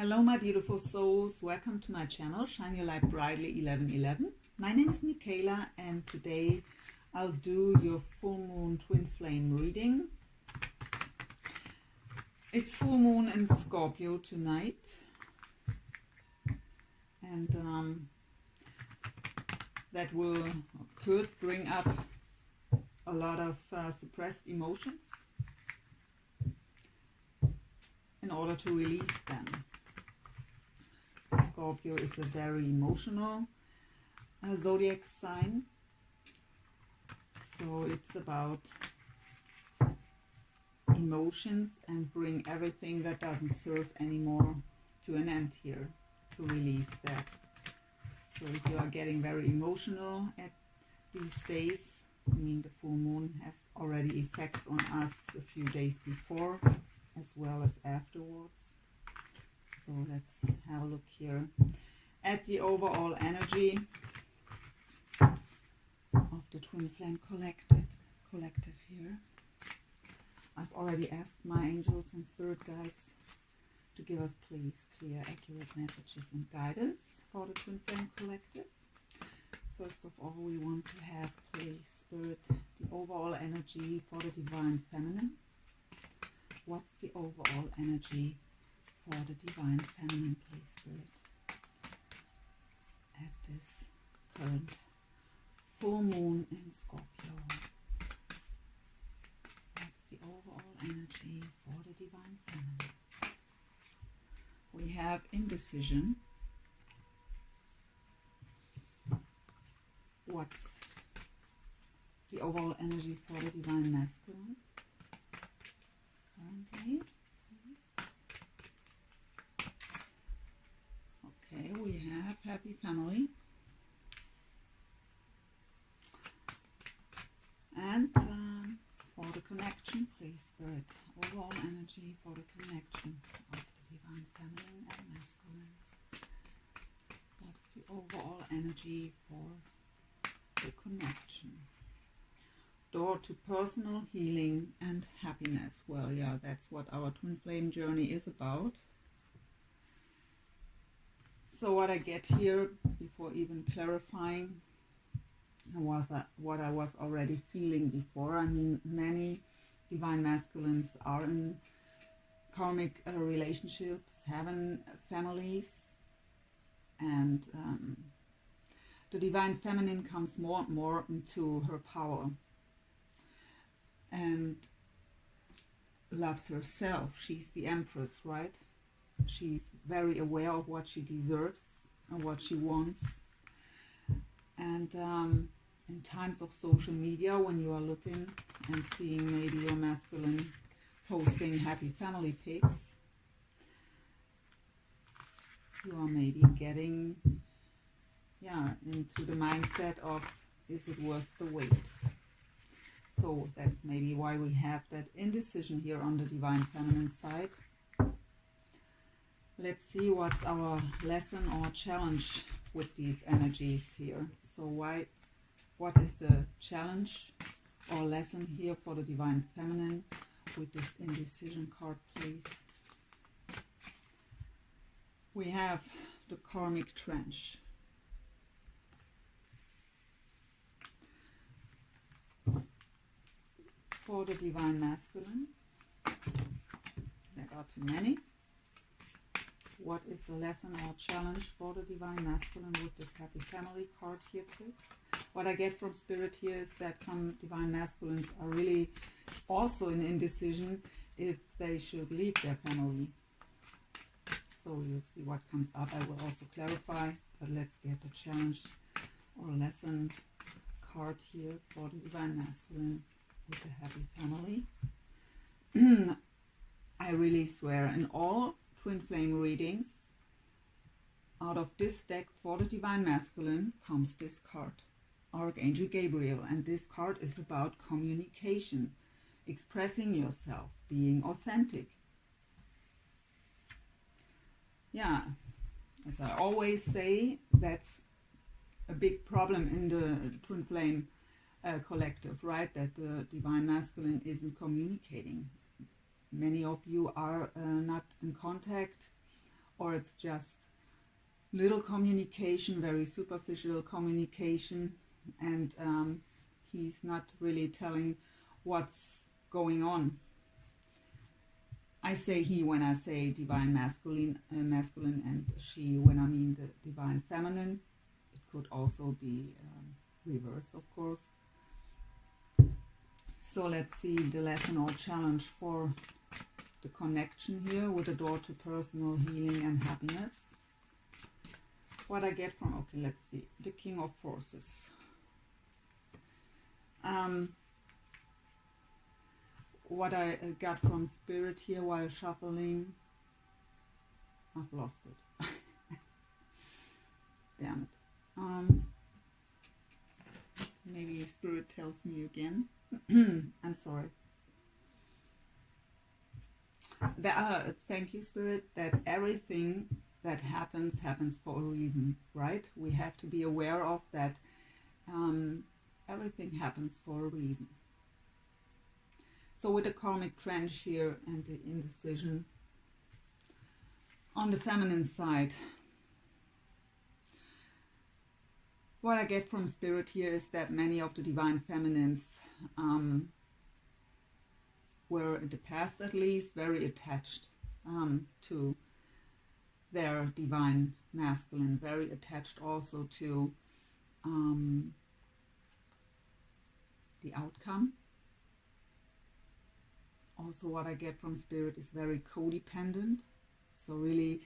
Hello my beautiful souls, welcome to my channel Shine Your Light Brightly 1111. My name is Michaela and today I'll do your full moon twin flame reading. It's full moon in Scorpio tonight and that could bring up a lot of suppressed emotions in order to release them. Scorpio is a very emotional zodiac sign, so it's about emotions and bring everything that doesn't serve anymore to an end here, to release that. So if you are getting very emotional at these days, I mean the full moon has already effects on us a few days before as well as afterwards. So let's have a look here at the overall energy of the Twin Flame collective here. I've already asked my angels and spirit guides to give us please clear, accurate messages and guidance for the Twin Flame collective. First of all, we want to have, please spirit, the overall energy for the divine feminine. What's the overall energy for the divine feminine, please spirit, at this current full moon in Scorpio? That's the overall energy for the divine feminine. We have indecision. What's the overall energy for the divine masculine currently? Okay, we have happy family. And for the connection, please spirit, overall energy for the connection of the divine feminine and masculine. That's the overall energy for the connection. Door to personal healing and happiness. Well, yeah, that's what our twin flame journey is about. So what I get here, before even clarifying, was what I was already feeling before. I mean, many divine masculines are in karmic relationships, having families, and the divine feminine comes more and more into her power and loves herself. She's the empress, right? She's very aware of what she deserves and what she wants. And in times of social media, when you are looking and seeing maybe your masculine posting happy family pics, you are maybe getting into the mindset of, is it worth the wait? So that's maybe why we have that indecision here on the divine feminine side. Let's see what's our lesson or challenge with these energies here. So what is the challenge or lesson here for the divine feminine with this indecision card, please? We have the karmic trench. For the divine masculine, there are too many. What is the lesson or challenge for the divine masculine with this happy family card here, please? What I get from spirit here is that some divine masculines are really also in indecision if they should leave their family. So you'll see what comes up. I will also clarify, but let's get the challenge or lesson card here for the divine masculine with the happy family. I really swear, in all twin flame readings, out of this deck for the divine masculine comes this card, Archangel Gabriel, and this card is about communication, expressing yourself, being authentic. Yeah, as I always say, that's a big problem in the twin flame collective, right? That the divine masculine isn't communicating. Many of you are not in contact or it's just little communication, very superficial communication, and he's not really telling what's going on. I say he when I say divine masculine, and she when I mean the divine feminine. It could also be reverse, of course. So let's see the lesson or challenge for the connection here with the door to personal healing and happiness. What I get from, okay, let's see, the King of Forces. What I got from Spirit here while shuffling, I've lost it. Damn it. Maybe Spirit tells me again. I'm sorry. Thank you, Spirit, that everything that happens for a reason, right? We have to be aware of that. Everything happens for a reason. So with the karmic trench here and the indecision on the feminine side, what I get from Spirit here is that many of the divine feminines were, in the past at least, very attached to their divine masculine, very attached also to the outcome. Also what I get from Spirit is very codependent. So really,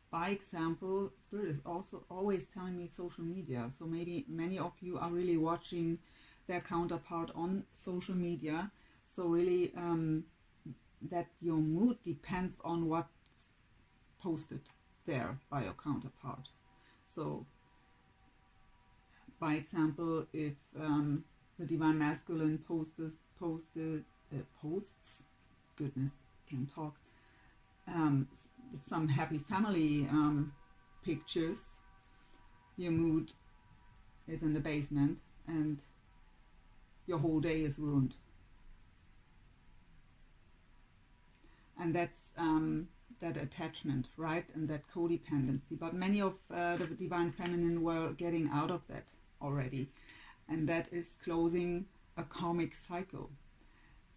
by example, Spirit is also always telling me social media. So maybe many of you are really watching their counterpart on social media. So really that your mood depends on what's posted there by your counterpart. So by example, if the divine masculine posts, goodness, can't talk, some happy family pictures, your mood is in the basement and your whole day is ruined. And that's that attachment, right? And that codependency. But many of the divine feminine were getting out of that already. And that is closing a karmic cycle.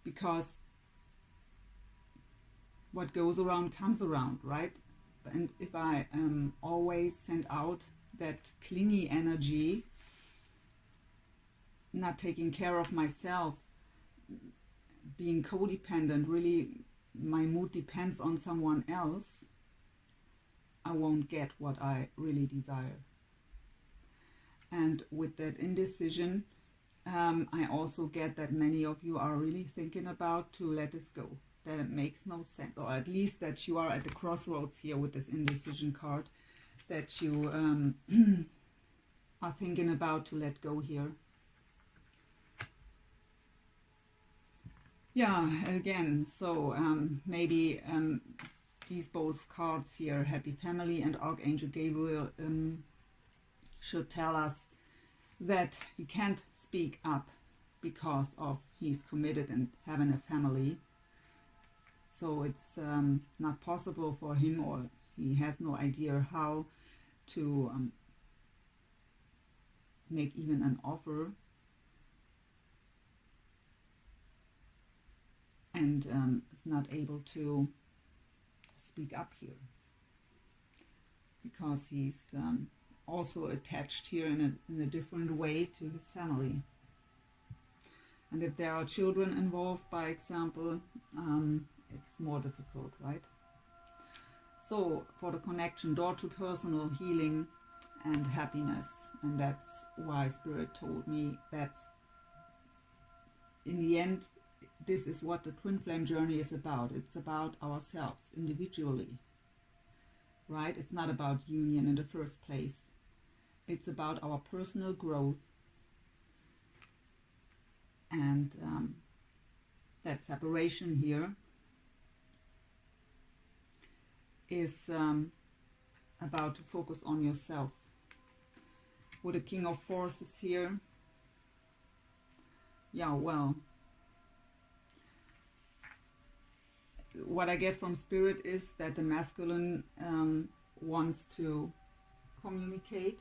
Because what goes around comes around, right? And if I always send out that clingy energy, not taking care of myself, being codependent, really my mood depends on someone else, I won't get what I really desire. And with that indecision, I also get that many of you are really thinking about to let this go. That it makes no sense, or at least that you are at the crossroads here with this indecision card, that you are thinking about to let go here. Yeah, again, so maybe these both cards here, Happy Family and Archangel Gabriel, should tell us that he can't speak up because of he's committed and having a family. So it's not possible for him, or he has no idea how to make even an offer. And is not able to speak up here because he's also attached here in a different way to his family. And if there are children involved, by example, it's more difficult, right? So for the connection, door to personal healing and happiness, and that's why Spirit told me that's in the end, this is what the twin flame journey is about. It's about ourselves individually, right? It's not about union in the first place. It's about our personal growth, and that separation here is about to focus on yourself. With the King of Forces here, yeah, well, what I get from Spirit is that the masculine wants to communicate,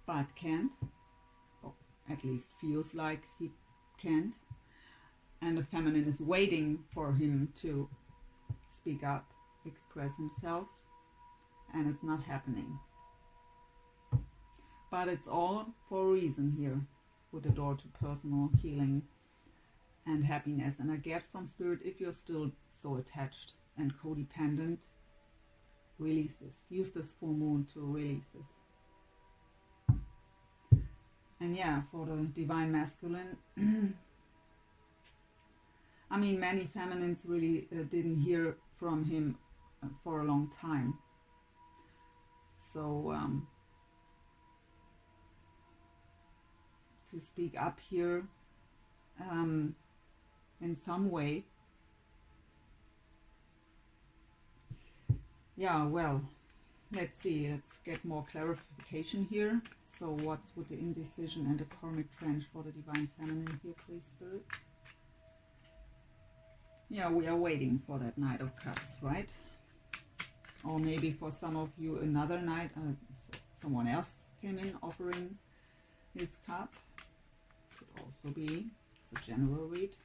but can't, or at least feels like he can't. And the feminine is waiting for him to speak up, express himself, and it's not happening. But it's all for a reason here, with the door to personal healing and happiness. And I get from Spirit, if you're still so attached and codependent, release this. Use this full moon to release this. And yeah, for the divine masculine, I mean, many feminines really didn't hear from him for a long time. So to speak up here in some way, yeah, well, let's see, let's get more clarification here. So what's with the indecision and the karmic trench for the divine feminine here, please, Spirit? Yeah, we are waiting for that Knight of Cups, right? Or maybe for some of you another knight, someone else came in offering his cup. Could also be, it's a general read.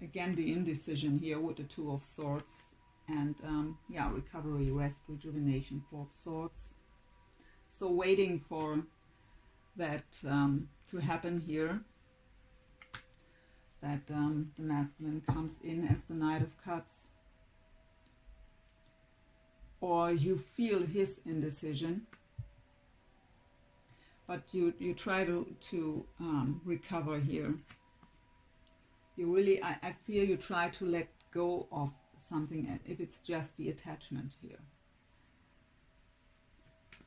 Again, the indecision here with the Two of Swords. And yeah, recovery, rest, rejuvenation, Four of Swords. So waiting for that to happen here. That the masculine comes in as the Knight of Cups. Or you feel his indecision. But you try to recover here. You really, I feel you try to let go of something, if it's just the attachment here.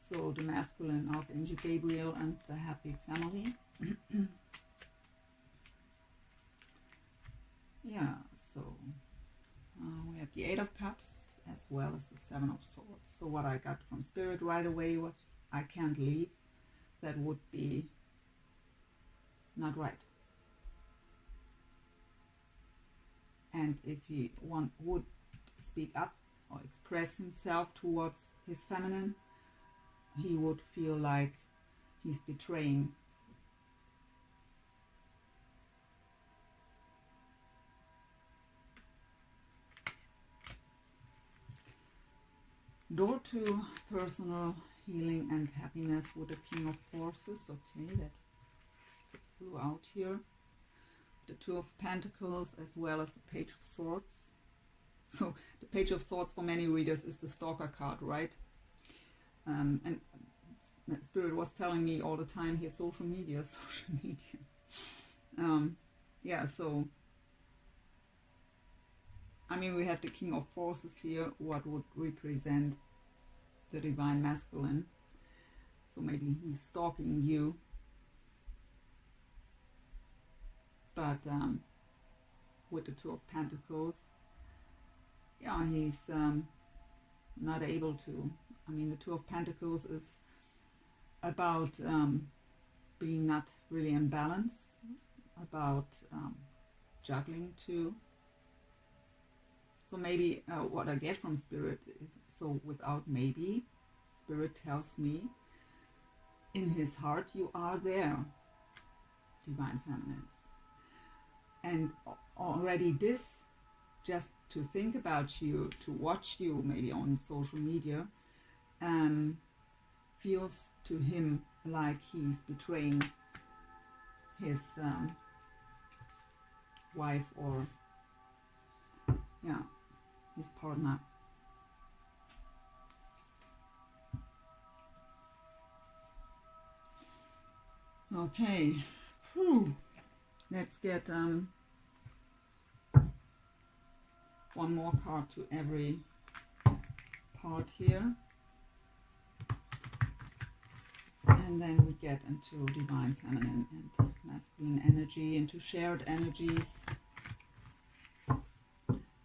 So the masculine, Archangel Gabriel and the happy family. Yeah, so we have the Eight of Cups as well as the Seven of Swords. So what I got from Spirit right away was, I can't leave. That would be not right. And if he would speak up or express himself towards his feminine, he would feel like he's betraying. Door to personal healing and happiness with the King of Forces. Okay, that flew out here. The Two of Pentacles as well as the Page of Swords. So the Page of Swords for many readers is the Stalker card, right? And Spirit was telling me all the time here, social media. Yeah, so I mean, we have the King of Forces here, what would represent the divine masculine. So maybe he's stalking you. But with the Two of Pentacles, yeah, he's not able to. I mean, the Two of Pentacles is about being not really in balance, about juggling too. So maybe what I get from Spirit is, so without maybe, Spirit tells me, in his heart you are there, divine feminines. And already this, just to think about you, to watch you maybe on social media, feels to him like he's betraying his wife or, yeah, his partner. Okay, let's get one more card to every part here, and then we get into divine feminine and masculine energy, into shared energies,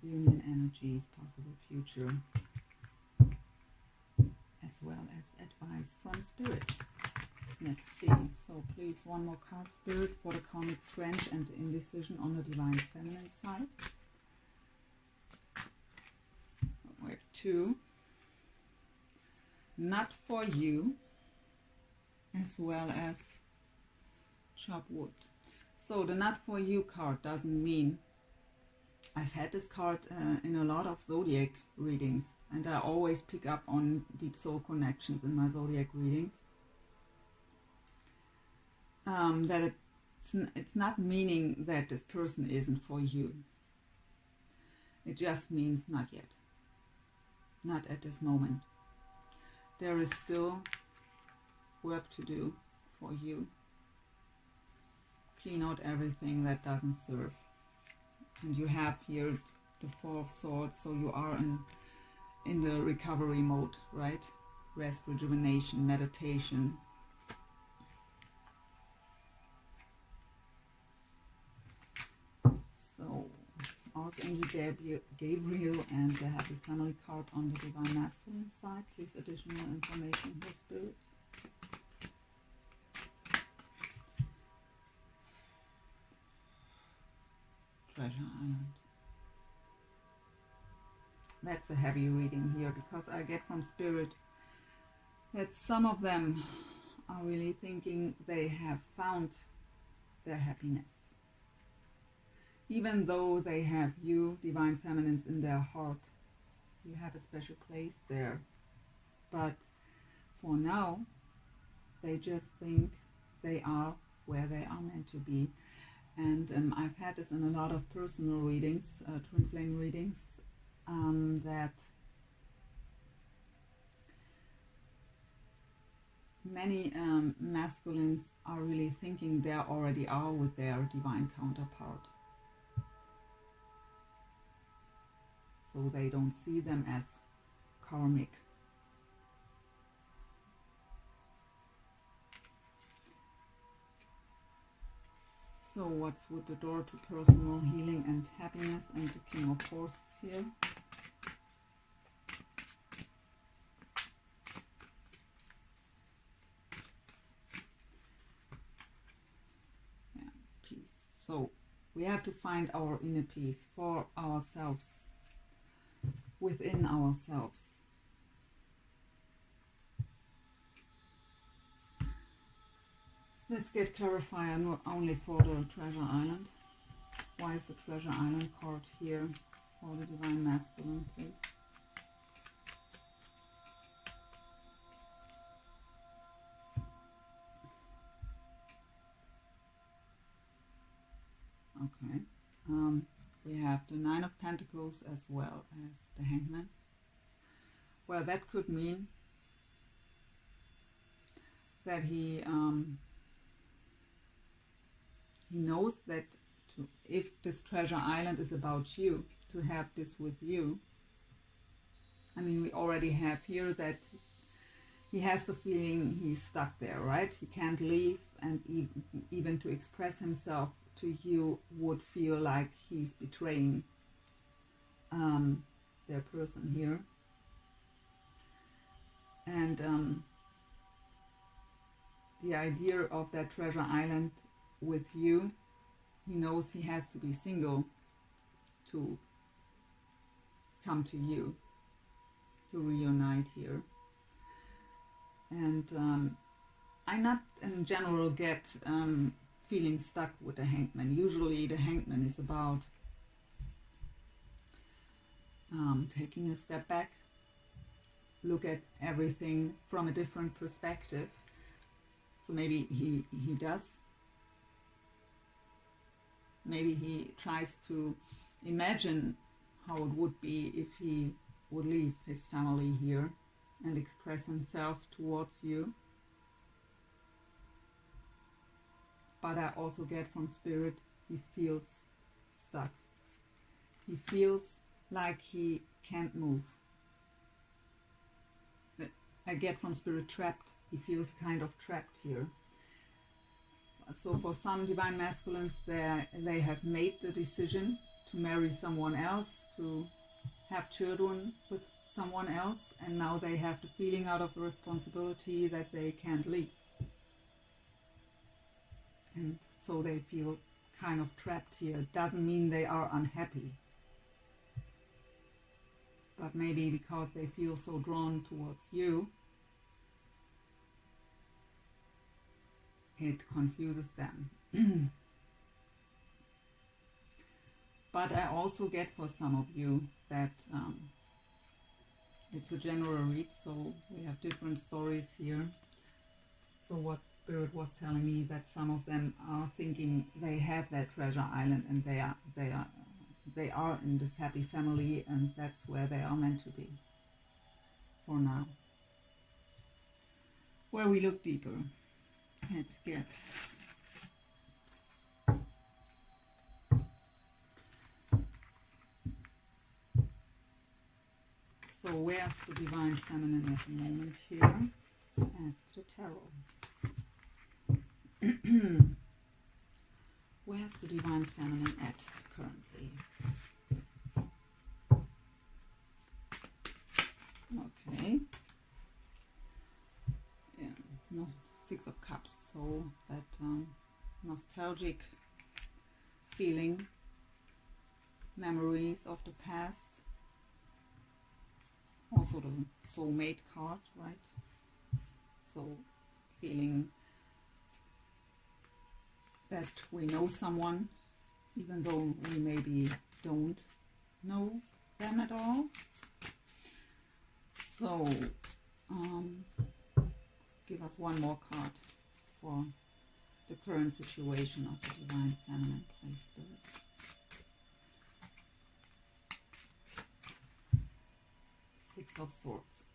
union energies, possible future, as well as advice from Spirit. Let's see. So please, one more card, Spirit, for the karmic trench and the indecision on the divine feminine side. We have 2. Not for you, as well as chop wood. So the not for you card doesn't mean, I've had this card in a lot of zodiac readings, and I always pick up on deep soul connections in my zodiac readings. That it's not meaning that this person isn't for you. It just means not yet. Not at this moment. There is still work to do for you. Clean out everything that doesn't serve. And you have here the 4 of Swords, so you are in the recovery mode, right? Rest, rejuvenation, meditation. So, Archangel Gabriel and the Happy Family card on the Divine Masculine side. Please, additional information here, Spirit. Treasure Island. That's a heavy reading here, because I get from Spirit that some of them are really thinking they have found their happiness. Even though they have you, Divine Feminines, in their heart. You have a special place there. But for now, they just think they are where they are meant to be. And I've had this in a lot of personal readings, twin flame readings, that many masculines are really thinking they already are with their divine counterpart. So they don't see them as karmic. So what's with the door to personal healing and happiness, and the King of Horses here? Yeah, peace. So we have to find our inner peace for ourselves, within ourselves. Let's get clarifier not only for the Treasure Island. Why is the Treasure Island card here for the Divine Masculine, please? Okay. We have the Nine of Pentacles as well as the Hangman. Well, that could mean that he knows that if this Treasure Island is about you, to have this with you. I mean, we already have here that he has the feeling he's stuck there, right? He can't leave, and even to express himself to you would feel like he's betraying their person here. And the idea of that Treasure Island with you, he knows he has to be single to come to you, to reunite here. And I not in general get feeling stuck with the Hangman. Usually the Hangman is about taking a step back, look at everything from a different perspective. So maybe he does. Maybe he tries to imagine how it would be if he would leave his family here and express himself towards you. But I also get from Spirit, he feels stuck. He feels like he can't move. I get from Spirit trapped. He feels kind of trapped here. So for some Divine Masculines, they have made the decision to marry someone else, to have children with someone else, and now they have the feeling out of the responsibility that they can't leave. and so they feel kind of trapped here. It doesn't mean they are unhappy, but maybe because they feel so drawn towards you, it confuses them. But I also get for some of you that it's a general read, so we have different stories here. So what Spirit was telling me, that some of them are thinking they have their treasure island and they are in this happy family, and that's where they are meant to be for now. Where we look deeper, let's get so where's the Divine Feminine at the moment here? Let's ask the Tarot. Where's the Divine Feminine at currently? Okay. Yeah, no, Six of Cups. So that nostalgic feeling, memories of the past. Also the soulmate card, right? So feeling that we know someone, even though we maybe don't know them at all. So give us one more card for the current situation of the Divine Feminine, please, Spirit. Six of Swords.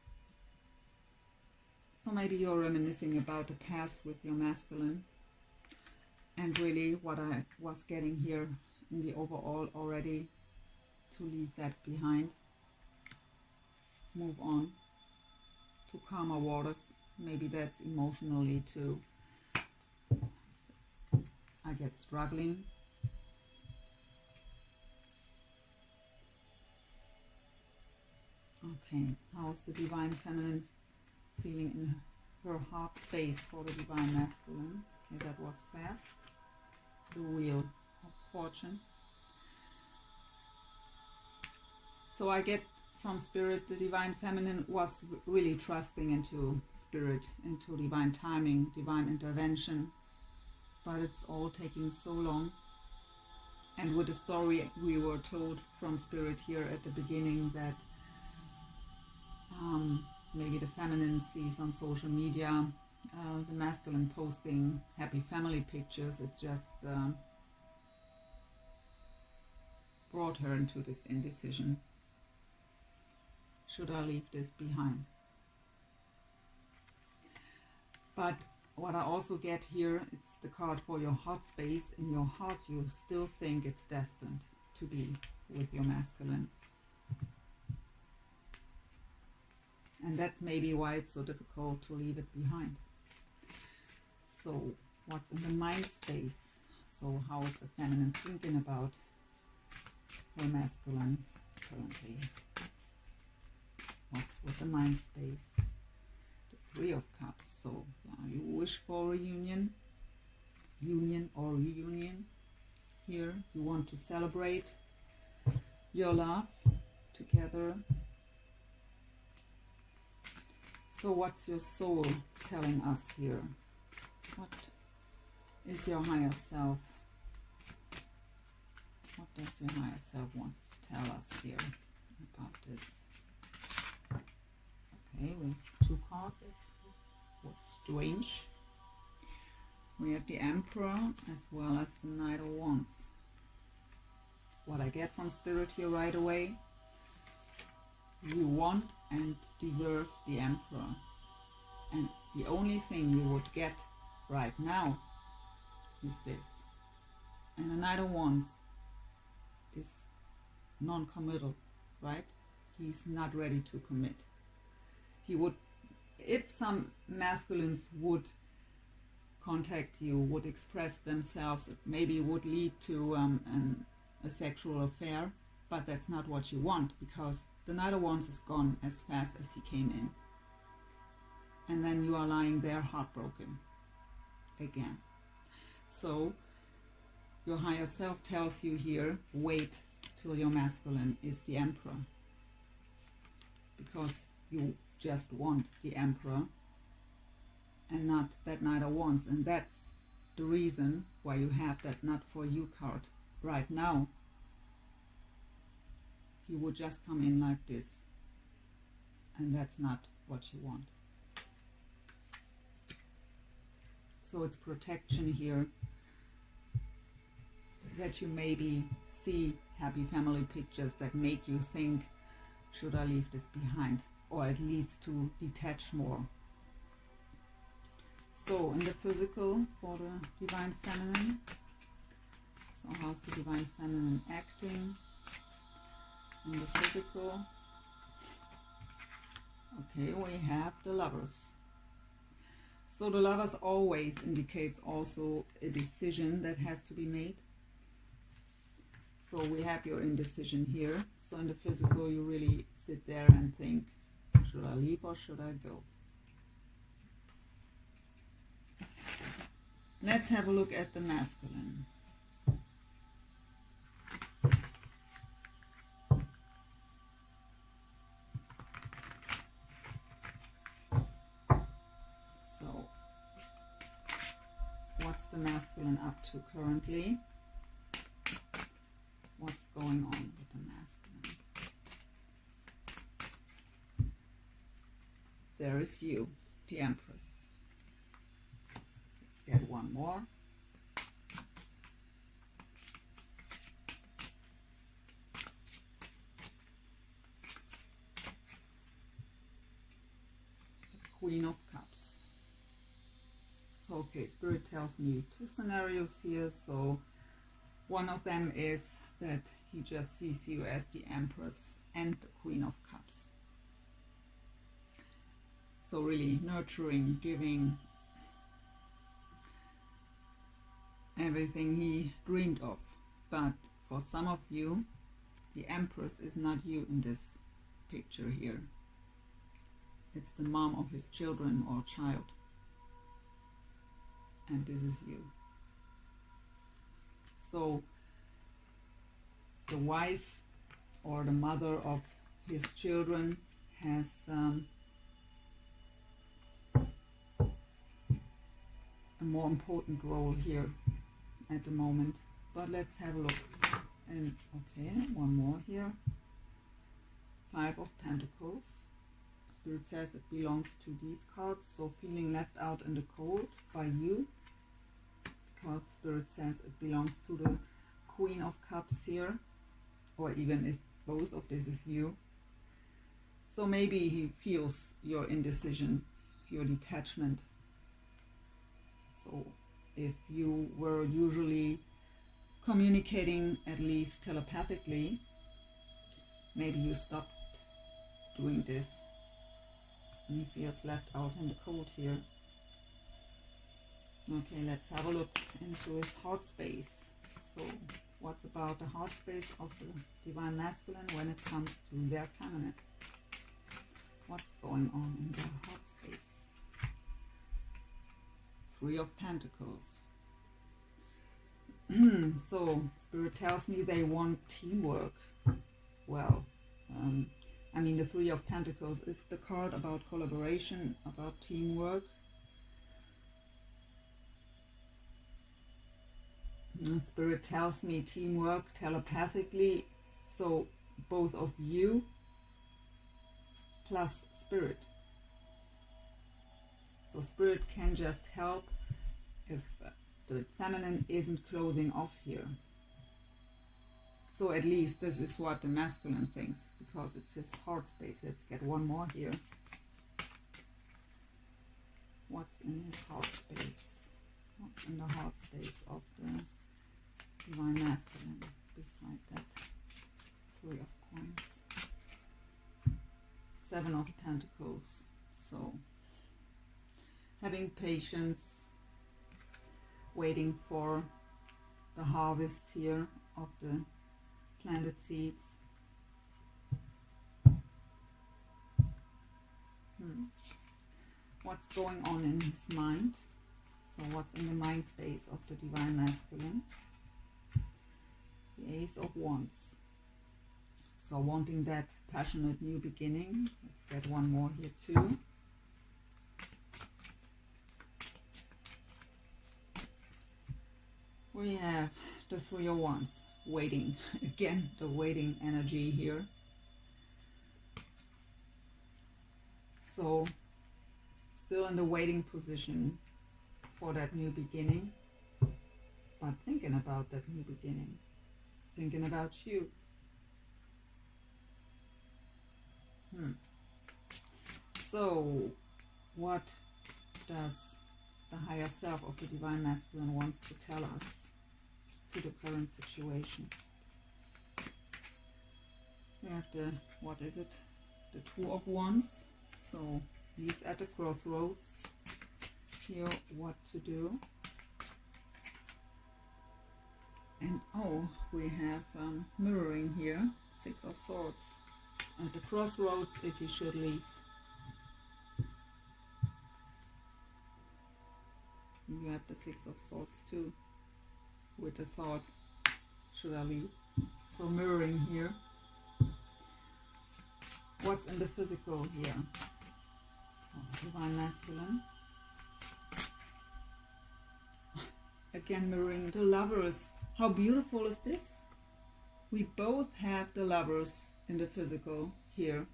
So maybe you're reminiscing about the past with your masculine, and really what I was getting here in the overall already, to leave that behind, move on to calmer waters. Maybe that's emotionally too. I get struggling. Okay, how's the Divine Feminine feeling in her heart space for the Divine Masculine? Okay, that was fast. The Wheel of Fortune. So I get from Spirit, the Divine Feminine was really trusting into Spirit, into divine timing, divine intervention, but it's all taking so long. And with the story we were told from Spirit here at the beginning, that maybe the feminine sees on social media the masculine posting happy family pictures, it just brought her into this indecision. Should I leave this behind? But what I also get here, it's the card for your heart space. In your heart you still think it's destined to be with your masculine. And that's maybe why it's so difficult to leave it behind. So what's in the mind space? So how is the feminine thinking about her masculine currently? What's with the mind space? The Three of Cups. So yeah, you wish for a union or reunion here. You want to celebrate your love together. So what's your soul telling us here? What is your higher self? What does your higher self want to tell us here about this? Okay, we have two cards. It was strange. We have the Emperor as well as the Knight of Wands. What I get from Spirit here right away, you want and deserve the Emperor. And the only thing you would get right now is this. And the Knight of Wands is non-committal, right? He's not ready to commit. He would, if some masculines would contact you, would express themselves, it maybe would lead to a sexual affair, but that's not what you want, because the Knight of Wands is gone as fast as he came in. And then you are lying there heartbroken again. So your higher self tells you here, wait till your masculine is the Emperor, because you just want the Emperor and not that Knight of Wands, and that's the reason why you have that not for you card right now. He would just come in like this, and that's not what you want. So it's protection here, that you maybe see happy family pictures that make you think, should I leave this behind, or at least to detach more. So in the physical for the Divine Feminine, so how's the Divine Feminine acting in the physical? Okay, we have the Lovers. So the Lovers always indicates also a decision that has to be made. So we have your indecision here. So in the physical you really sit there and think, should I leave or should I go? Let's have a look at the masculine. So what's the masculine up to currently? What's going on with the masculine? There is you, the Empress. Get one more. The Queen of Cups. So, okay, Spirit tells me two scenarios here. So one of them is that he just sees you as the Empress and the Queen of Cups. So really nurturing, giving, everything he dreamed of. But for some of you, the Empress is not you in this picture here. It's the mom of his children or child. And this is you. So the wife or the mother of his children has a more important role here at the moment. But let's have a look. And okay, one more here. Five of Pentacles. Spirit says it belongs to these cards. So feeling left out in the cold by you, because Spirit says it belongs to the Queen of Cups here, or even if both of this is you. So maybe he feels your indecision, your detachment. So if you were usually communicating at least telepathically, maybe you stopped doing this. And he feels left out in the cold here. Okay, let's have a look into his heart space. So what's about the heart space of the Divine Masculine when it comes to their feminine? What's going on in their heart space? Three of Pentacles. So Spirit tells me they want teamwork. Well, I mean, the Three of Pentacles is the card about collaboration, about teamwork. And Spirit tells me teamwork telepathically. So both of you plus Spirit. So Spirit can just help if the feminine isn't closing off here. So at least this is what the masculine thinks, because it's his heart space. Let's get one more here. What's in his heart space? What's in the heart space of the Divine Masculine beside that Three of Coins? Seven of Pentacles. So having patience, waiting for the harvest here of the planted seeds. What's going on in his mind? So what's in the mind space of the Divine Masculine? The Ace of Wands. So wanting that passionate new beginning. Let's get one more here too. We have the Three of Wands. Waiting. Again, the waiting energy here. So still in the waiting position for that new beginning. But thinking about that new beginning. Thinking about you. So, what does the higher self of the Divine Masculine wants to tell us to the current situation? We have the, what is it? The Two of Wands. So, he's at a crossroads. Here, what to do. And oh, we have mirroring here. Six of Swords. At the crossroads if he should leave. You have the Six of Swords too, with the thought, should I leave? So mirroring here. What's in the physical here? Oh, Divine Masculine. Again mirroring the Lovers. How beautiful is this? We both have the Lovers in the physical here.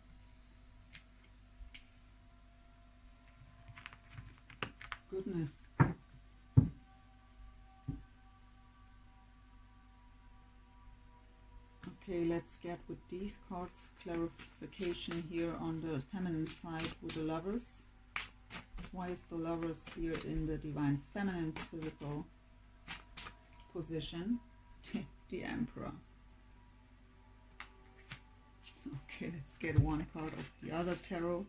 Goodness. Okay, let's get with these cards clarification here on the feminine side with the Lovers. Why is the Lovers here in the Divine Feminine's physical position? The Emperor. Okay, let's get one card of the other tarot.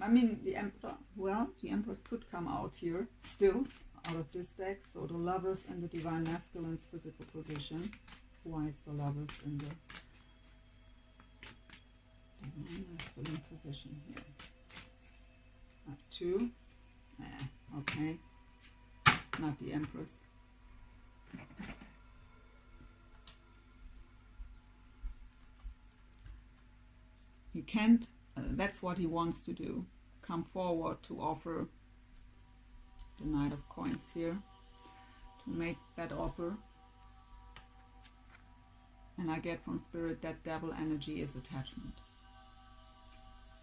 I mean, the Emperor, well, the Empress could come out here still, out of this deck. So the Lovers in the Divine Masculine's physical position. Why is the Lovers in the Divine Masculine position here? Two. Okay. Not the Empress. He can't, that's what he wants to do. Come forward to offer the Knight of Coins here. To make that offer. And I get from Spirit that Devil energy is attachment.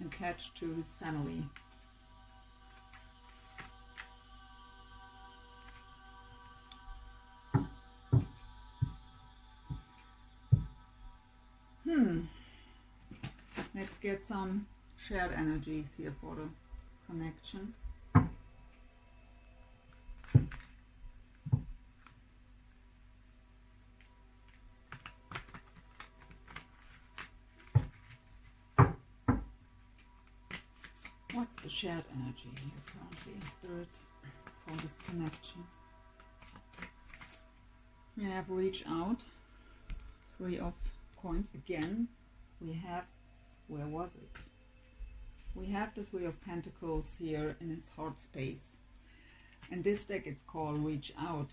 Attached to his family. Let's get some shared energies here for the connection. What's the shared energy here currently in Spirit for this connection? We have reach out. Three of Coins again. We have, where was it? We have the Three of Pentacles here in his heart space. And this deck it's called Reach Out.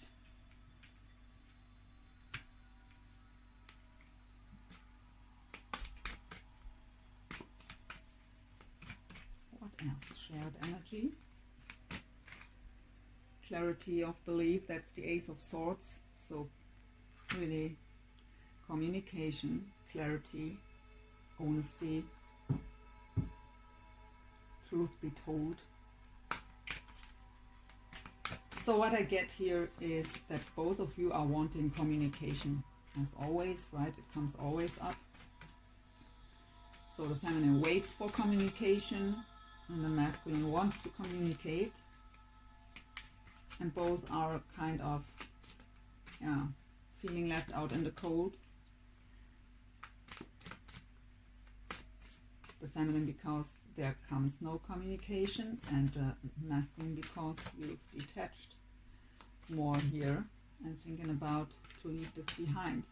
What else? Shared energy. Clarity of belief, that's the Ace of Swords. So really communication, clarity, honesty, truth be told. So what I get here is that both of you are wanting communication, as always, right? It comes always up. So the feminine waits for communication and the masculine wants to communicate, and both are kind of feeling left out in the cold. The feminine because there comes no communication, and the masculine because you've detached more here and thinking about to leave this behind.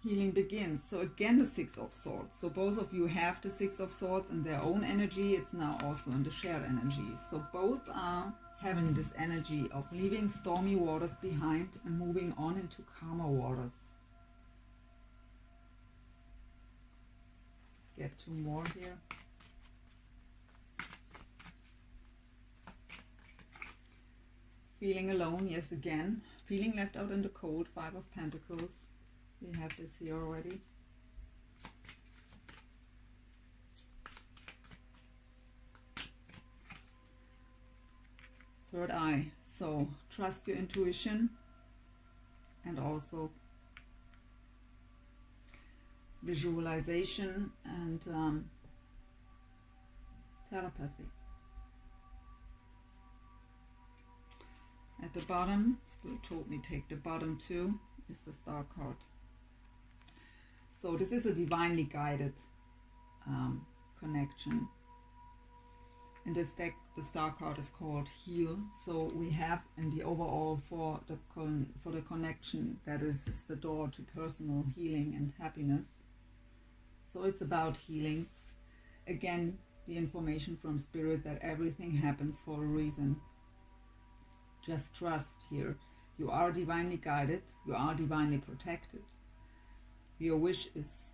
healing begins. So again, the Six of Swords. So both of you have the Six of Swords in their own energy. It's now also in the shared energy. So both are having this energy of leaving stormy waters behind and moving on into calmer waters. Let's get 2 more here. Feeling alone, yes, again. Feeling left out in the cold, 5 of Pentacles. We have this here already. Third eye. So trust your intuition and also visualization and telepathy. At the bottom, Spirit told me take the bottom 2, is the Star card. So this is a divinely guided connection. In this deck, the Star card is called Heal. So we have in the overall for the connection that is the door to personal healing and happiness. So it's about healing. Again, the information from Spirit that everything happens for a reason. Just trust here. You are divinely guided. You are divinely protected. Your wish is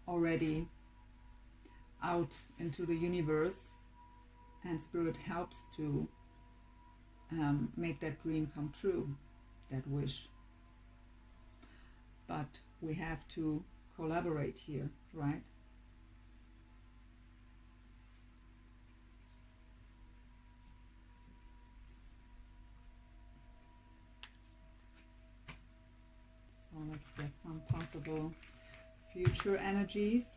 already out into the universe, and Spirit helps to make that dream come true, that wish. But we have to collaborate here, right? So let's get some possible future energies.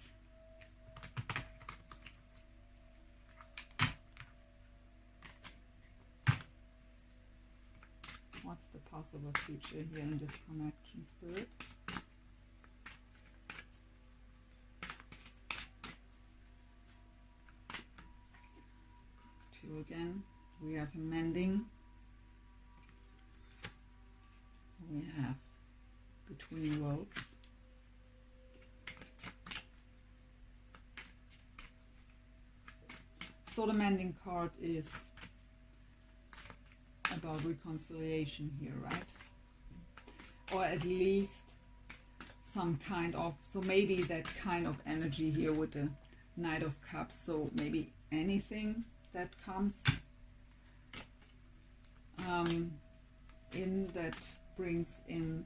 What's the possible future here in this connection, Spirit? Two again. We have mending. We have between worlds. So the mending card is about reconciliation here, right? Or at least some kind of, so maybe that kind of energy here with the Knight of Cups. So maybe anything that comes in that brings in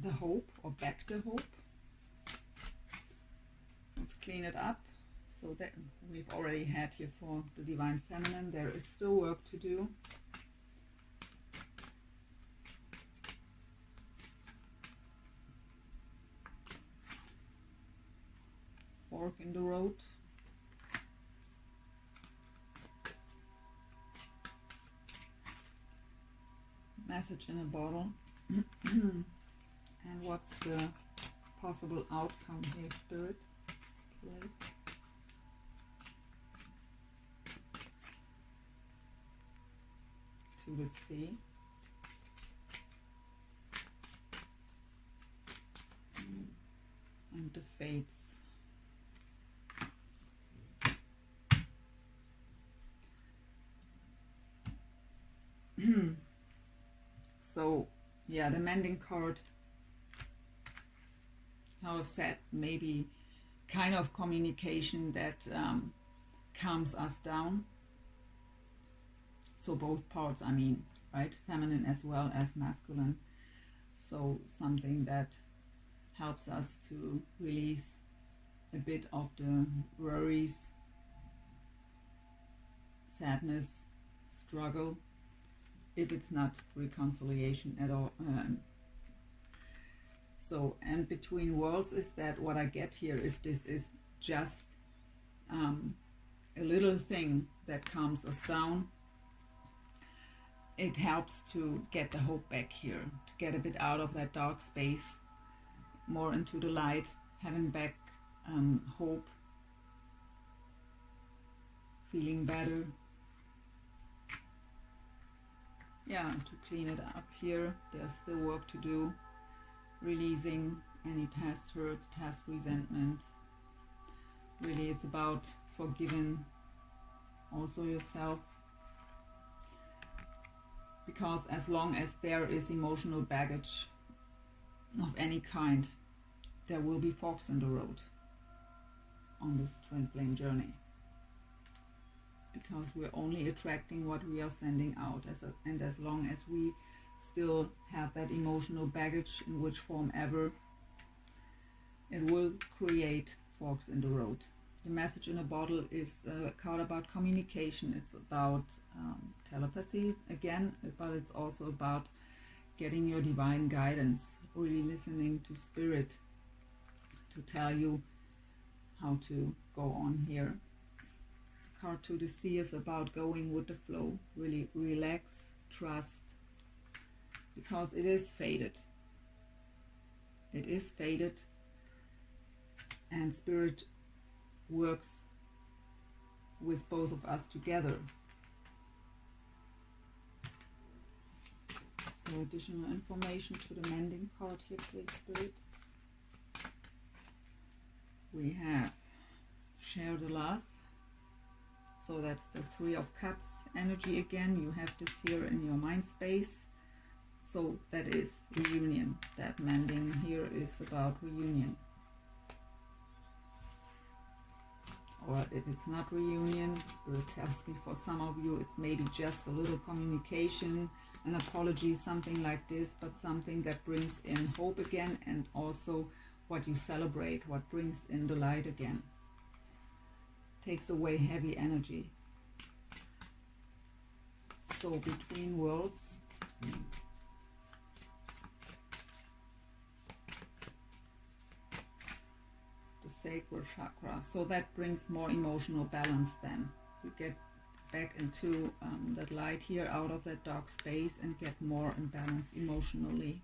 the hope, or back the hope. Let's clean it up. So that we've already had here for the Divine Feminine. There is still work to do. Fork in the road. Message in a bottle. And what's the possible outcome here, Spirit? Please. To the sea. And the fates. So, yeah, the mending card, how I've said, maybe kind of communication that calms us down. So both parts, I mean, right? Feminine as well as masculine. So something that helps us to release a bit of the worries, sadness, struggle, if it's not reconciliation at all. So, and between worlds is that what I get here, if this is just a little thing that calms us down, it helps to get the hope back here, to get a bit out of that dark space, more into the light, having back hope, feeling better. Yeah, to clean it up here. There's still work to do. releasing any past hurts, past resentment. Really, it's about forgiving also yourself, because as long as there is emotional baggage of any kind, there will be forks in the road on this twin flame journey, because we're only attracting what we are sending out, and as long as we still have that emotional baggage in which form ever, it will create forks in the road. The message in a bottle is a card about communication. It's about telepathy again, but it's also about getting your divine guidance, really listening to spirit to tell you how to go on here. Card 2 to see is about going with the flow. Really relax, trust, because it is fated. It is fated, and spirit works with both of us together. So additional information to the mending card here, please, Spirit. We have share the love. So that's the Three of Cups energy again. You have this here in your mind space. So that is reunion. That mending here is about reunion. Or if it's not reunion, Spirit tells me for some of you it's maybe just a little communication, an apology, something like this, but something that brings in hope again, and also what you celebrate, what brings in the light again. Takes away heavy energy. So between worlds. Sacral chakra, so that brings more emotional balance. Then you get back into that light here, out of that dark space, and get more in balance emotionally.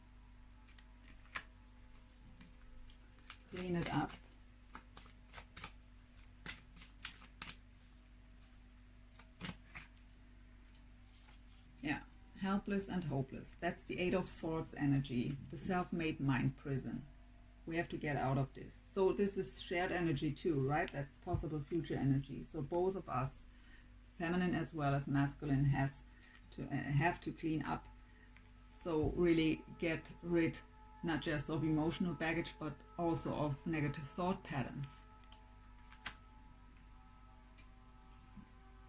Clean it up. Yeah, helpless and hopeless. That's the Eight of Swords energy, the self-made mind prison. We have to get out of this. So this is shared energy too, right? That's possible future energy. So both of us, feminine as well as masculine, have to clean up. So really get rid not just of emotional baggage, but also of negative thought patterns.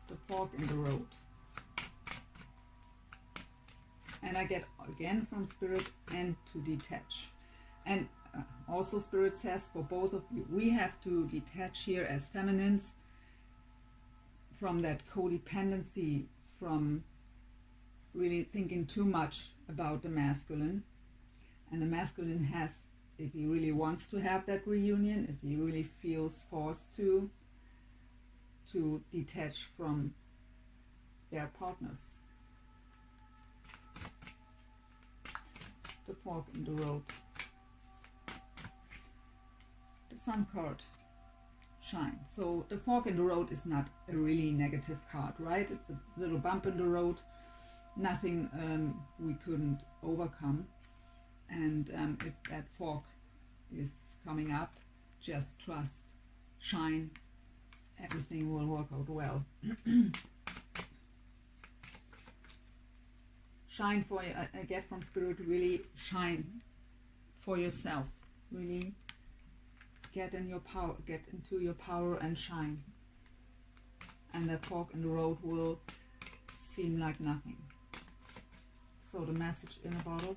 The fork in the road. And I get again from Spirit, and to detach. And also Spirit says for both of you, we have to detach here as feminines from that codependency, from really thinking too much about the masculine. And the masculine has, if he really wants to have that reunion, if he really feels forced to detach from their partners. The fork in the road. Sun card, shine. So the fork in the road is not a really negative card, right? It's a little bump in the road, nothing we couldn't overcome. And if that fork is coming up, just trust, shine, everything will work out well. Shine for, I get from Spirit, really shine for yourself, really get in your power, get into your power and shine. And that fork in the road will seem like nothing. So the message in a bottle.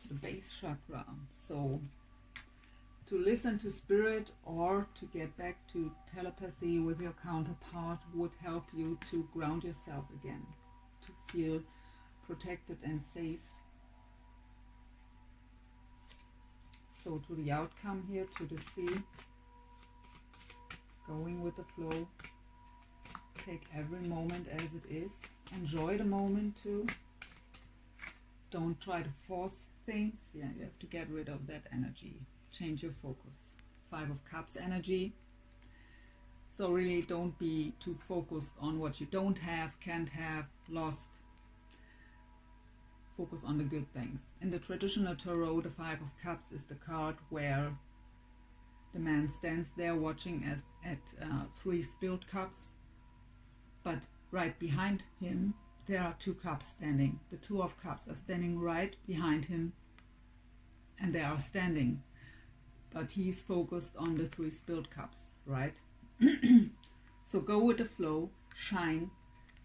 The base chakra. So to listen to Spirit or to get back to telepathy with your counterpart would help you to ground yourself again, to feel protected and safe. So to the outcome here, to the sea, going with the flow, take every moment as it is, enjoy the moment too, don't try to force things. Yeah, you have to get rid of that energy, change your focus. Five of Cups energy, so really don't be too focused on what you don't have, can't have, lost. focus on the good things. In the traditional tarot, the Five of Cups is the card where the man stands there watching at 3 spilled cups, but right behind him there are 2 cups standing. The 2 of Cups are standing right behind him, and they are standing, but he's focused on the 3 spilled cups, right? So go with the flow, shine,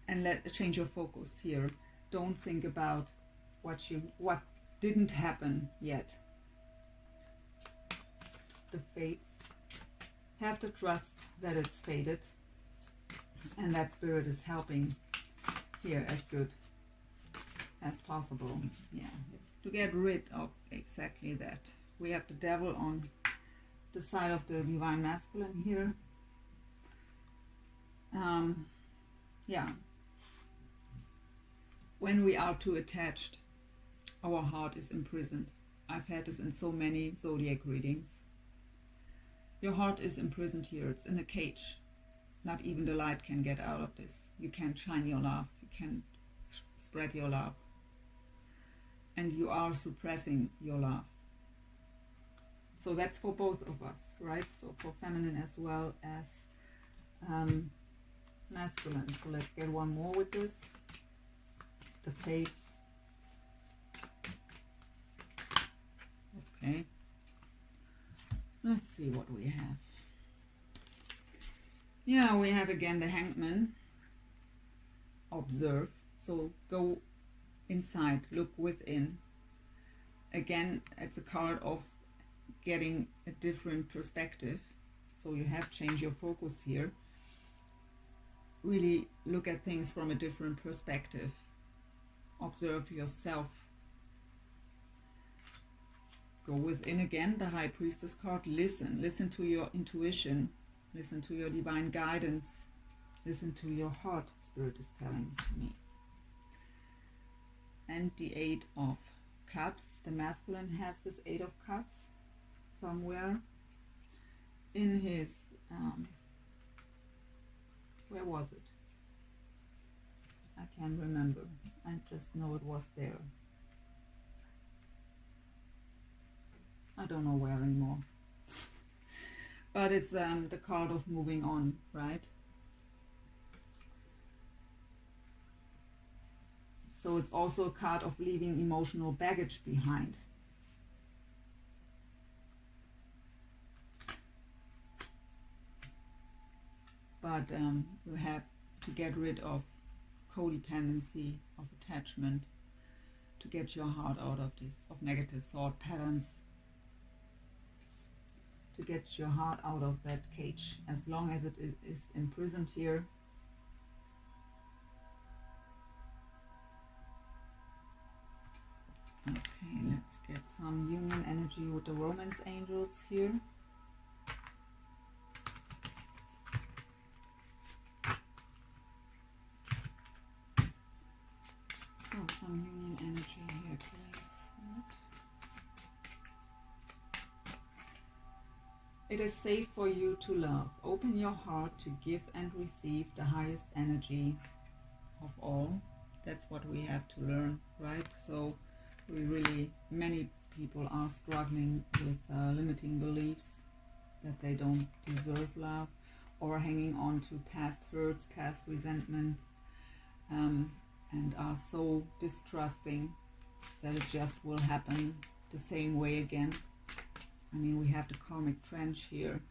and change your focus here. Don't think about what didn't happen yet. The fates, have to trust that it's fated, and that spirit is helping here as good as possible. Yeah, to get rid of exactly that. We have the Devil on the side of the Divine Masculine here. Yeah, when we are too attached, our heart is imprisoned. I've had this in so many zodiac readings. Your heart is imprisoned here. It's in a cage. Not even the light can get out of this. You can't shine your love. You can't spread your love. And you are suppressing your love. So that's for both of us, right? So for feminine as well as masculine. So let's get one more with this. The fates. Okay. Let's see what we have. Yeah, we have again the Hangman. Observe. So go inside, look within. Again, it's a card of getting a different perspective. So you have changed your focus here. Really look at things from a different perspective. Observe yourself. Go within again, the High Priestess card. Listen to your intuition. Listen to your divine guidance. Listen to your heart, Spirit is telling me. And the 8 of Cups. The masculine has this 8 of Cups somewhere in his, where was it? I can't remember. I just know it was there. I don't know where anymore. But it's the card of moving on, right? So it's also a card of leaving emotional baggage behind. But you have to get rid of codependency, of attachment, to get your heart out of this, of negative thought patterns, to get your heart out of that cage. As long as it is imprisoned here, okay, let's get some union energy with the romance angels here. So some union energy here, please. It is safe for you to love. Open your heart to give and receive the highest energy of all. That's what we have to learn, right? So many people are struggling with limiting beliefs that they don't deserve love, or hanging on to past hurts, past resentment, and are so distrusting that it just will happen the same way again. I mean, we have the karmic trench here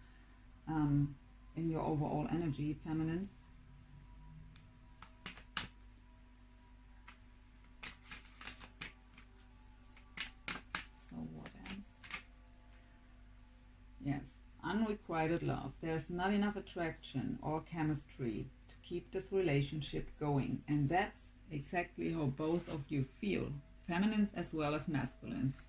in your overall energy, feminines. So what else? Yes, unrequited love. There's not enough attraction or chemistry to keep this relationship going. And that's exactly how both of you feel, feminines as well as masculines.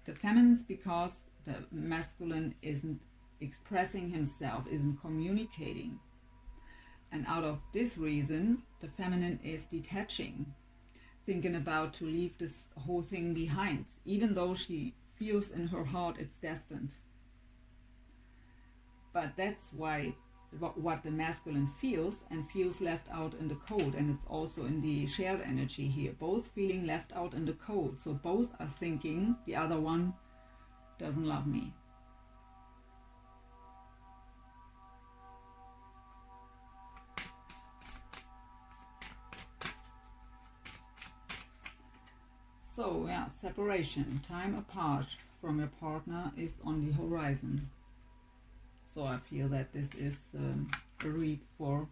The feminines, because the masculine isn't expressing himself, isn't communicating. And out of this reason, the feminine is detaching, thinking about to leave this whole thing behind, even though she feels in her heart it's destined. But that's why what the masculine feels and feels left out in the cold. And it's also in the shared energy here, both feeling left out in the cold. So both are thinking the other one doesn't love me. So yeah, separation, time apart from your partner is on the horizon. So I feel that this is a read for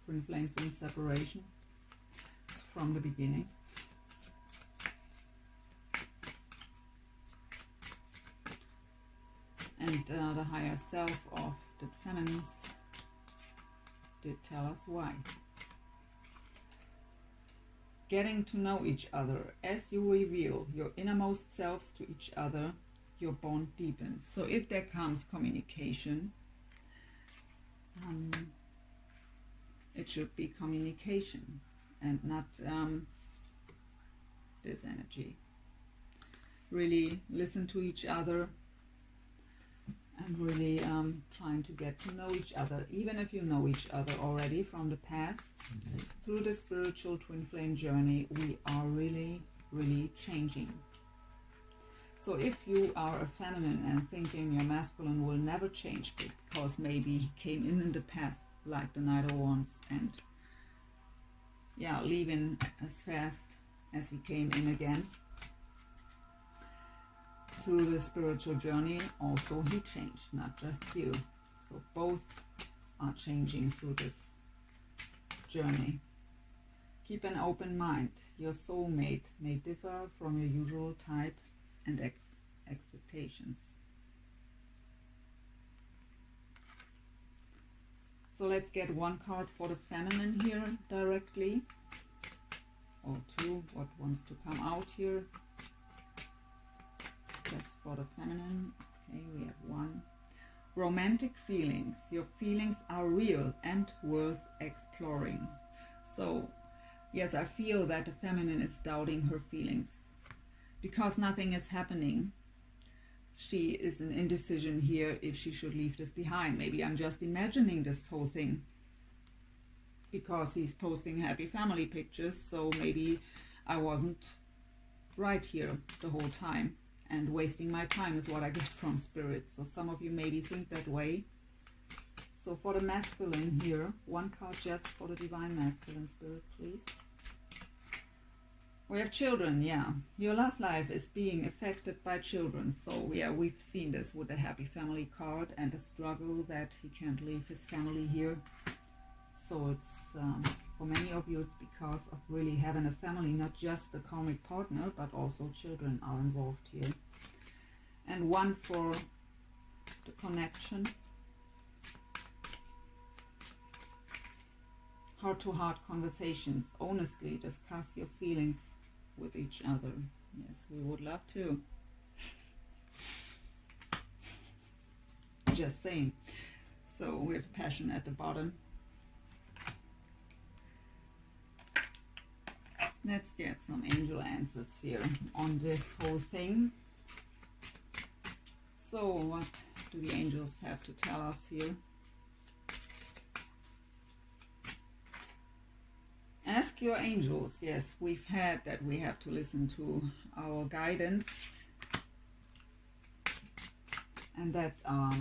twin flames in separation. It's from the beginning. And the higher self of the feminines did tell us why. Getting to know each other. As you reveal your innermost selves to each other, your bond deepens. So if there comes communication, it should be communication and not this energy. Really listen to each other and really trying to get to know each other, even if you know each other already from the past. Through the spiritual twin flame journey, we are really changing. So if you are a feminine and thinking your masculine will never change because maybe he came in the past like the Knight of Wands and yeah, leaving as fast as he came in again, through the spiritual journey also he changed, not just you. So both are changing through this journey. Keep an open mind. Your soulmate may differ from your usual type and expectations. So let's get one card for the feminine here directly, or two, what wants to come out here. Just for the feminine. Okay, we have one. Romantic feelings. Your feelings are real and worth exploring. So yes, I feel that the feminine is doubting her feelings because nothing is happening. She is in indecision here if she should leave this behind. Maybe I'm just imagining this whole thing because he's posting happy family pictures, so maybe I wasn't right here the whole time. And wasting my time is what I get from Spirit. So some of you maybe think that way. So for the masculine here, one card just for the divine masculine, Spirit, please. We have children, yeah. Your love life is being affected by children. So yeah, we've seen this with the happy family card and the struggle that he can't leave his family here. So it's, for many of you, it's because of really having a family, not just the karmic partner, but also children are involved here. And one for the connection. Heart-to-heart conversations. Honestly discuss your feelings with each other. Yes, we would love to. Just saying. So we have passion at the bottom. Let's get some angel answers here on this whole thing. So what do the angels have to tell us here? Ask your angels. Yes, we've had that we have to listen to our guidance. And that our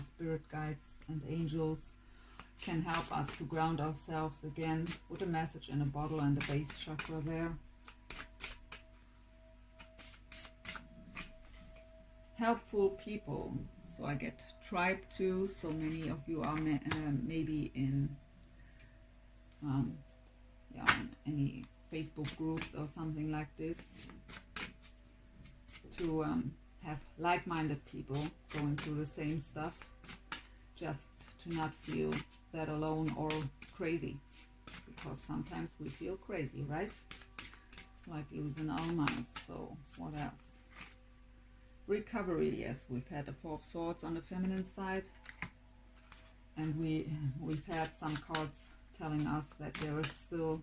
spirit guides and angels can help us to ground ourselves again with a message in a bottle and the base chakra there. Helpful people. So I get tribe too. So many of you are maybe in any Facebook groups or something like this, to have like-minded people going through the same stuff, just to not feel that alone or crazy, because sometimes we feel crazy, right? Like losing our minds. So what else? Recovery. Yes, we've had the Four of Swords on the feminine side, and we've had some cards telling us that there is still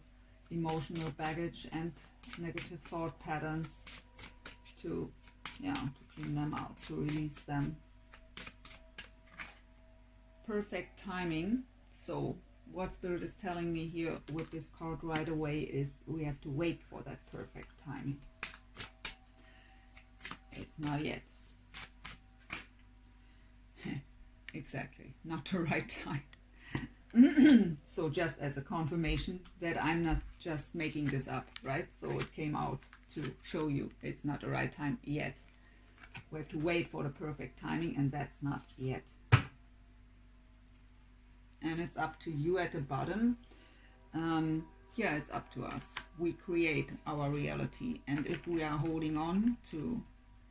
emotional baggage and negative thought patterns to clean them out, to release them. perfect timing. So what Spirit is telling me here with this card right away is we have to wait for that perfect timing. It's not yet. Exactly, not the right time. So just as a confirmation that I'm not just making this up, right? So it came out to show you it's not the right time yet. We have to wait for the perfect timing, and that's not yet. And it's up to you at the bottom. Yeah, it's up to us. We create our reality, and if we are holding on to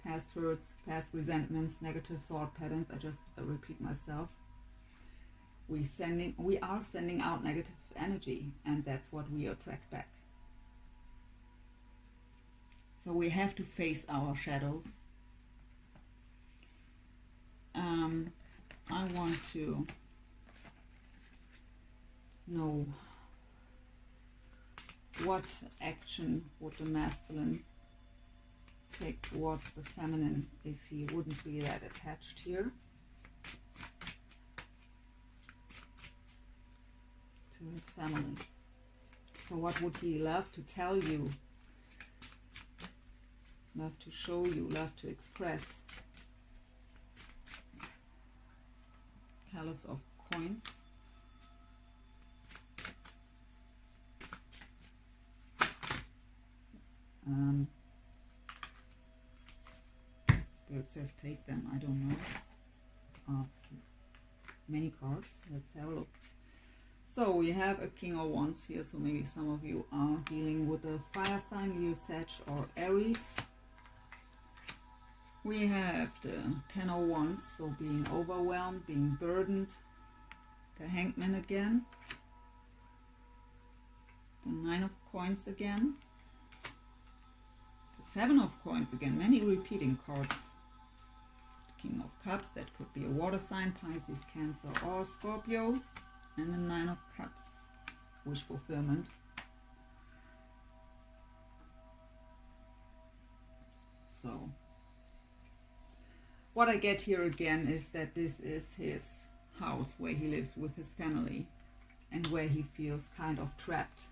past hurts, past resentments, negative thought patterns, I just repeat myself, we are sending out negative energy, and that's what we attract back. So we have to face our shadows. I want to know what action would the masculine take towards the feminine if he wouldn't be that attached here to his family. So what would he love to tell you, love to show you, love to express? Palace of Coins. Spirit says take them, I don't know. Many cards, let's have a look. So we have a King of Wands here, so maybe some of you are dealing with a fire sign, Leo, Sag or Aries. We have the Ten of Wands, so being overwhelmed, being burdened. The Hangman again. The Nine of Coins again. The Seven of Coins again, many repeating cards. The King of Cups, that could be a water sign, Pisces, Cancer or Scorpio. And the Nine of Cups, wish fulfillment. So what I get here again is that this is his house where he lives with his family and where he feels kind of trapped.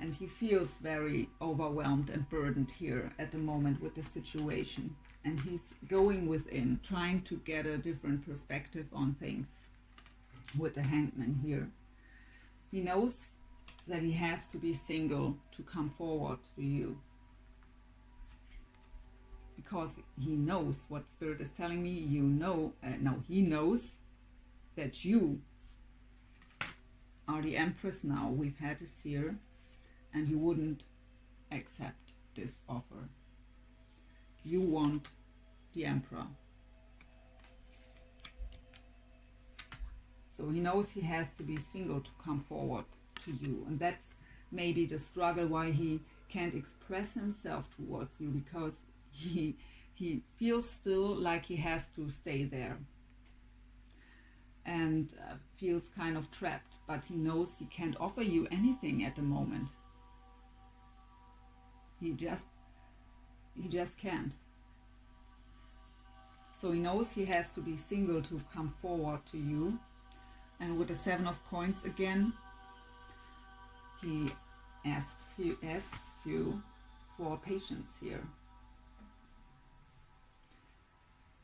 And he feels very overwhelmed and burdened here at the moment with the situation. And he's going within, trying to get a different perspective on things with the Hangman here. He knows that he has to be single to come forward to you. Because he knows what Spirit is telling me, he knows that you are the Empress now. We've had this here, and he wouldn't accept this offer. You want the Emperor. So he knows he has to be single to come forward to you. And that's maybe the struggle why he can't express himself towards you, because he feels still like he has to stay there and feels kind of trapped, but he knows he can't offer you anything at the moment. He just can't. So he knows he has to be single to come forward to you. And with the Seven of Coins again, he asks you for patience here.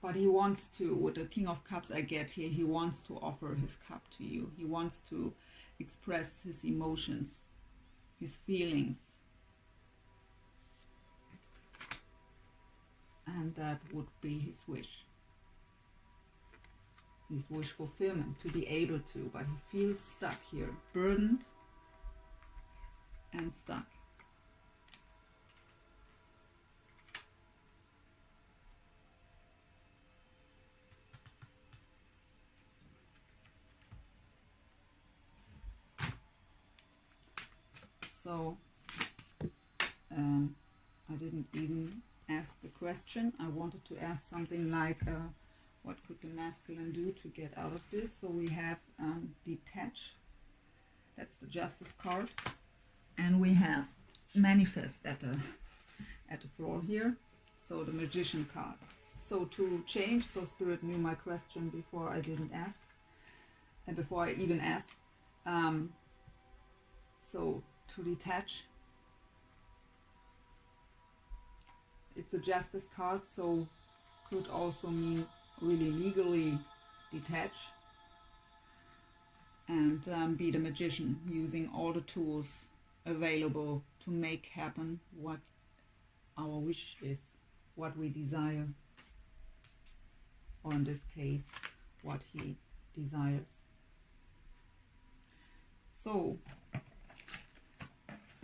But he wants to, with the King of Cups I get here, he wants to offer his cup to you. He wants to express his emotions, his feelings. And that would be his wish. His wish fulfillment, to be able to, but he feels stuck here, burdened and stuck. So I didn't even ask the question. I wanted to ask something like, what could the masculine do to get out of this? So we have detach. That's the Justice card. And we have manifest at the floor here. So the Magician card. So to change, so Spirit knew my question before I didn't ask. and before I even ask, so to detach, it's a justice card, so could also mean really legally detach and be the magician, using all the tools available to make happen what our wish is, what we desire, or in this case, what he desires. So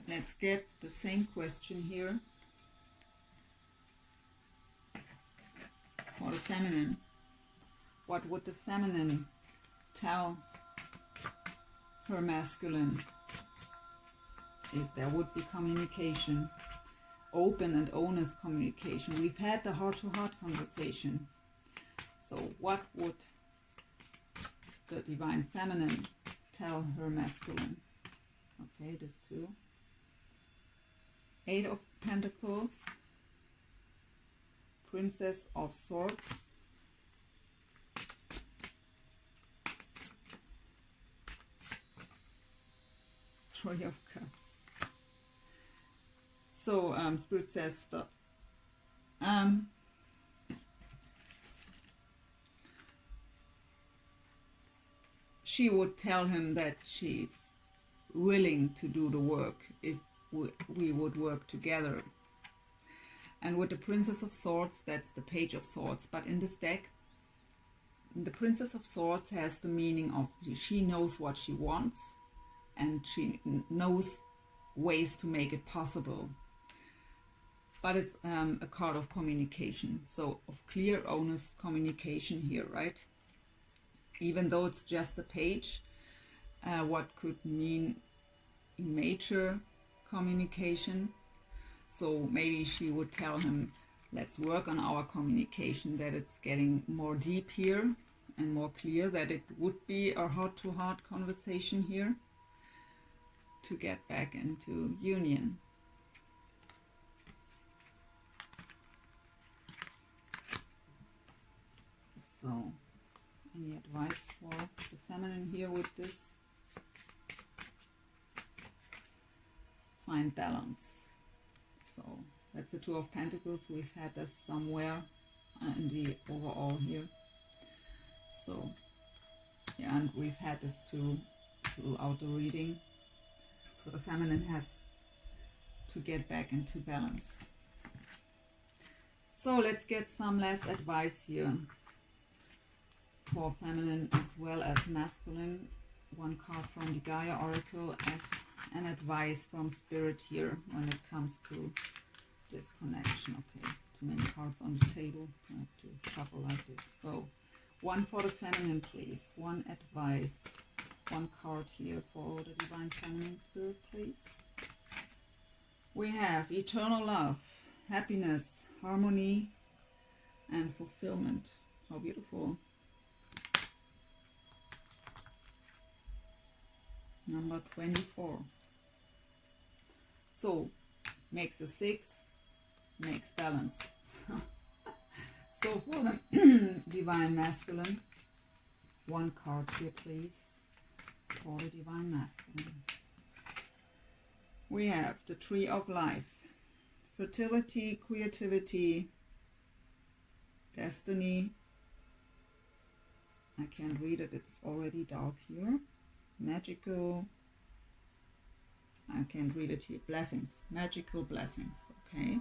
let's get the same question here for the feminine. What would the feminine tell her masculine if there would be communication, open and honest communication? We've had the heart-to-heart conversation. So what would the divine feminine tell her masculine? Okay, this too. 8 of Pentacles, Princess of Swords, Three of Cups. So Spirit says stop. She would tell him that she's willing to do the work if we would work together. And with the Princess of Swords, that's the Page of Swords. But in this deck, the Princess of Swords has the meaning of she knows what she wants and she knows ways to make it possible. But it's a card of communication, so of clear, honest communication here, right? Even though it's just a page, what could mean major communication. So maybe she would tell him, let's work on our communication, that it's getting more deep here and more clear, that it would be a heart-to-heart conversation here to get back into union. So, any advice for the feminine here with this? Find balance. So, that's the Two of Pentacles. We've had this somewhere in the overall here. So, yeah, and we've had this too throughout the reading. So the feminine has to get back into balance. So let's get some last advice here for feminine as well as masculine. One card from the Gaia Oracle as an advice from Spirit here when it comes to this connection. Okay, too many cards on the table. I have to shuffle like this. So one for the feminine, please. One advice. One card here for the divine feminine spirit, please. We have eternal love, happiness, harmony, and fulfillment. How beautiful. Number 24. So, makes a 6, makes balance. So for the divine masculine, one card here, please, for the divine masculine. We have the Tree of Life, fertility, creativity, destiny. I can't read it, it's already dark here. Magical, I can't read it here. Blessings, magical blessings, okay.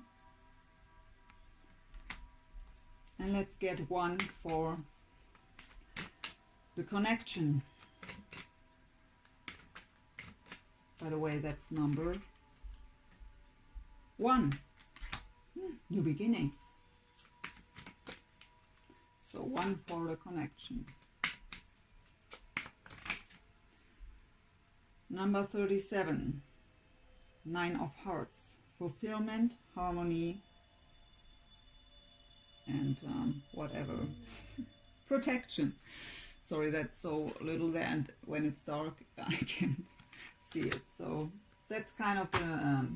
And let's get one for the connection. By the way, that's number 1. New beginnings. So 1 for the connection. Number 37. 9 of Hearts. Fulfillment, harmony, and whatever. Protection. Sorry, that's so little there, and when it's dark, I can't see it. So that's kind of the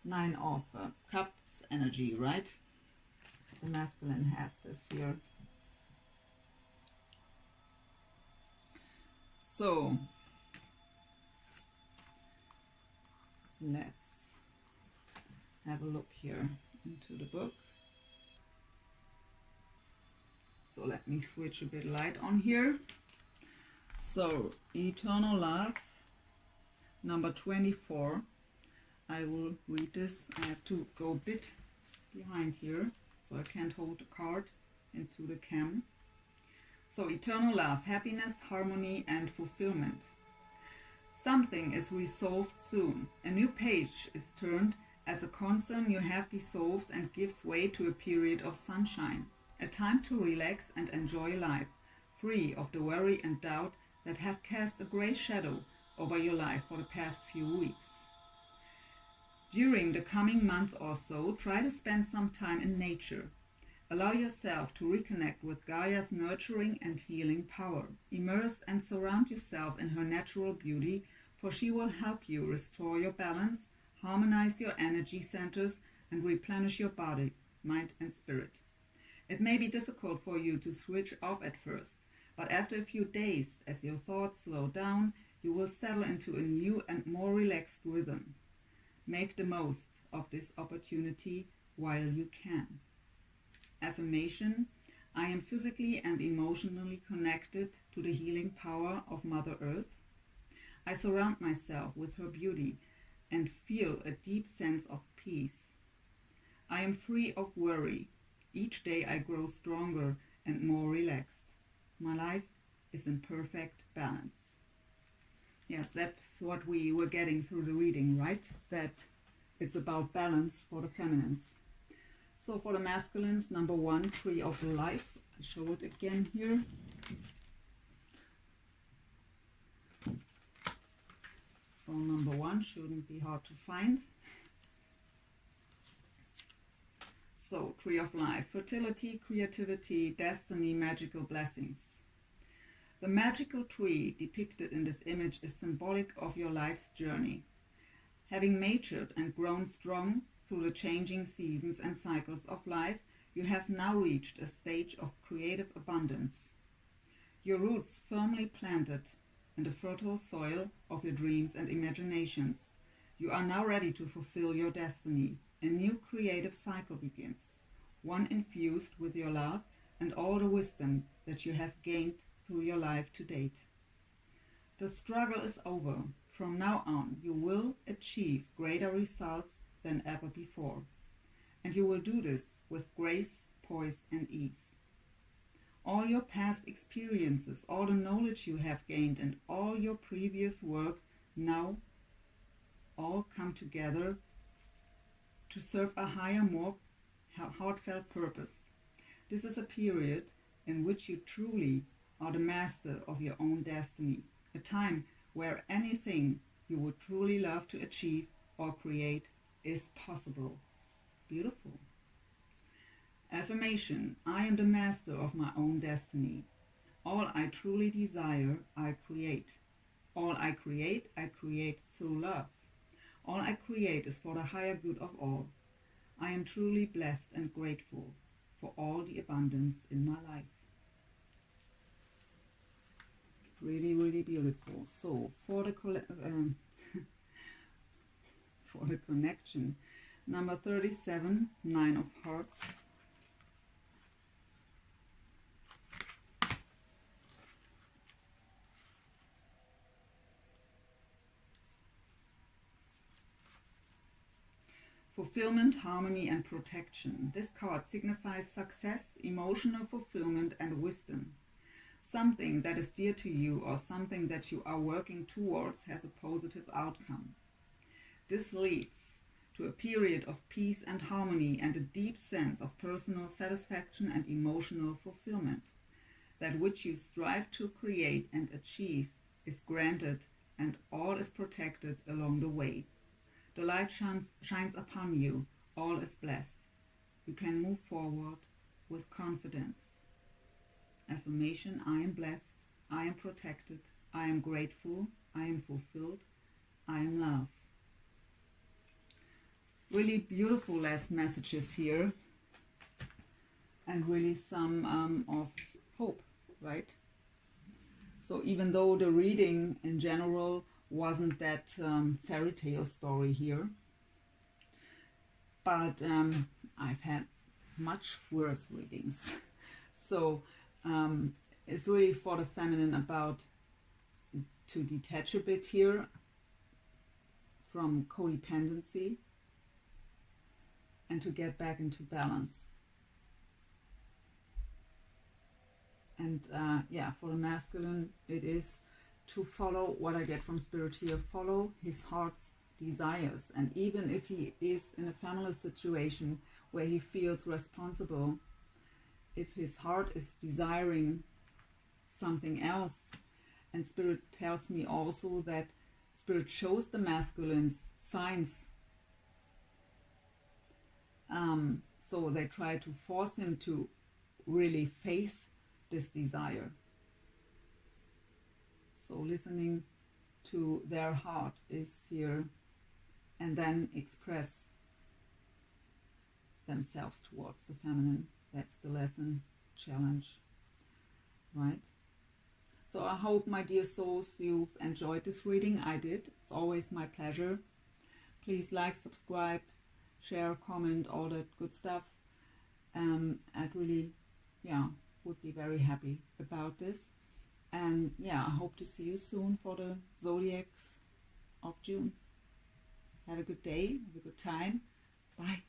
9 of Cups energy, right? The masculine has this here. So let's have a look here into the book. So let me switch a bit light on here. So Eternal Love, number 24. I will read this. I have to go a bit behind here, so I can't hold the card into the cam. So Eternal Love, happiness, harmony and fulfillment. Something is resolved soon. A new page is turned as a concern you have dissolves and gives way to a period of sunshine. A time to relax and enjoy life, free of the worry and doubt that have cast a grey shadow over your life for the past few weeks. During the coming month or so, try to spend some time in nature. Allow yourself to reconnect with Gaia's nurturing and healing power. Immerse and surround yourself in her natural beauty, for she will help you restore your balance, harmonize your energy centers, and replenish your body, mind, and spirit. It may be difficult for you to switch off at first, but after a few days, as your thoughts slow down, you will settle into a new and more relaxed rhythm. Make the most of this opportunity while you can. Affirmation: I am physically and emotionally connected to the healing power of Mother Earth. I surround myself with her beauty and feel a deep sense of peace. I am free of worry. Each day I grow stronger and more relaxed. My life is in perfect balance. Yes, that's what we were getting through the reading, right? That it's about balance for the feminines. So for the masculines, number 1, Tree of Life. I'll show it again here. So number 1 shouldn't be hard to find. So, Tree of Life, fertility, creativity, destiny, magical blessings. The magical tree depicted in this image is symbolic of your life's journey. Having matured and grown strong through the changing seasons and cycles of life, you have now reached a stage of creative abundance. Your roots firmly planted in the fertile soil of your dreams and imaginations. You are now ready to fulfill your destiny. A new creative cycle begins, one infused with your love and all the wisdom that you have gained through your life to date. The struggle is over. From now on, you will achieve greater results than ever before, and you will do this with grace, poise, and ease. All your past experiences, all the knowledge you have gained, and all your previous work now all come together to serve a higher, more heartfelt purpose. This is a period in which you truly are the master of your own destiny, a time where anything you would truly love to achieve or create is possible. Beautiful. Affirmation: I am the master of my own destiny. All I truly desire, I create. All I create through love. All I create is for the higher good of all. I am truly blessed and grateful for all the abundance in my life. Really, really beautiful. So for the for the connection, number 37, 9 of Hearts. Fulfillment, harmony, and protection. This card signifies success, emotional fulfillment, and wisdom. Something that is dear to you or something that you are working towards has a positive outcome. This leads to a period of peace and harmony and a deep sense of personal satisfaction and emotional fulfillment. That which you strive to create and achieve is granted, and all is protected along the way. The light shines upon you. All is blessed. You can move forward with confidence. Affirmation: I am blessed. I am protected. I am grateful. I am fulfilled. I am loved. Really beautiful last messages here. And really some of hope, right? So even though the reading in general wasn't that fairy tale story here, but I've had much worse readings. So it's really for the feminine about to detach a bit here from codependency and to get back into balance. And yeah, for the masculine, it is to follow what I get from Spirit here, follow his heart's desires. And even if he is in a family situation where he feels responsible, if his heart is desiring something else, and Spirit tells me also that Spirit shows the masculine's signs. So they try to force him to really face this desire. So listening to their heart is here, and then express themselves towards the feminine. That's the lesson, challenge, right? So I hope, my dear souls, you've enjoyed this reading. I did. It's always my pleasure. Please like, subscribe, share, comment, all that good stuff. I'd really, would be very happy about this. And yeah, I hope to see you soon for the Zodiacs of June. Have a good day, have a good time. Bye.